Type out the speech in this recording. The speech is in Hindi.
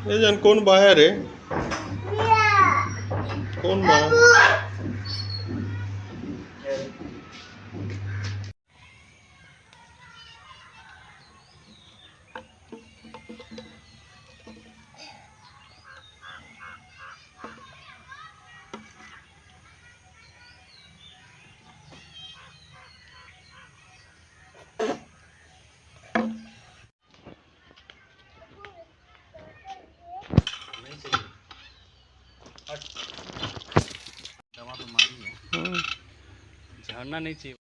ये जान कौन बाहर है? कौन बाहर? दवा तो मारी है, झड़ना नहीं चाहिए।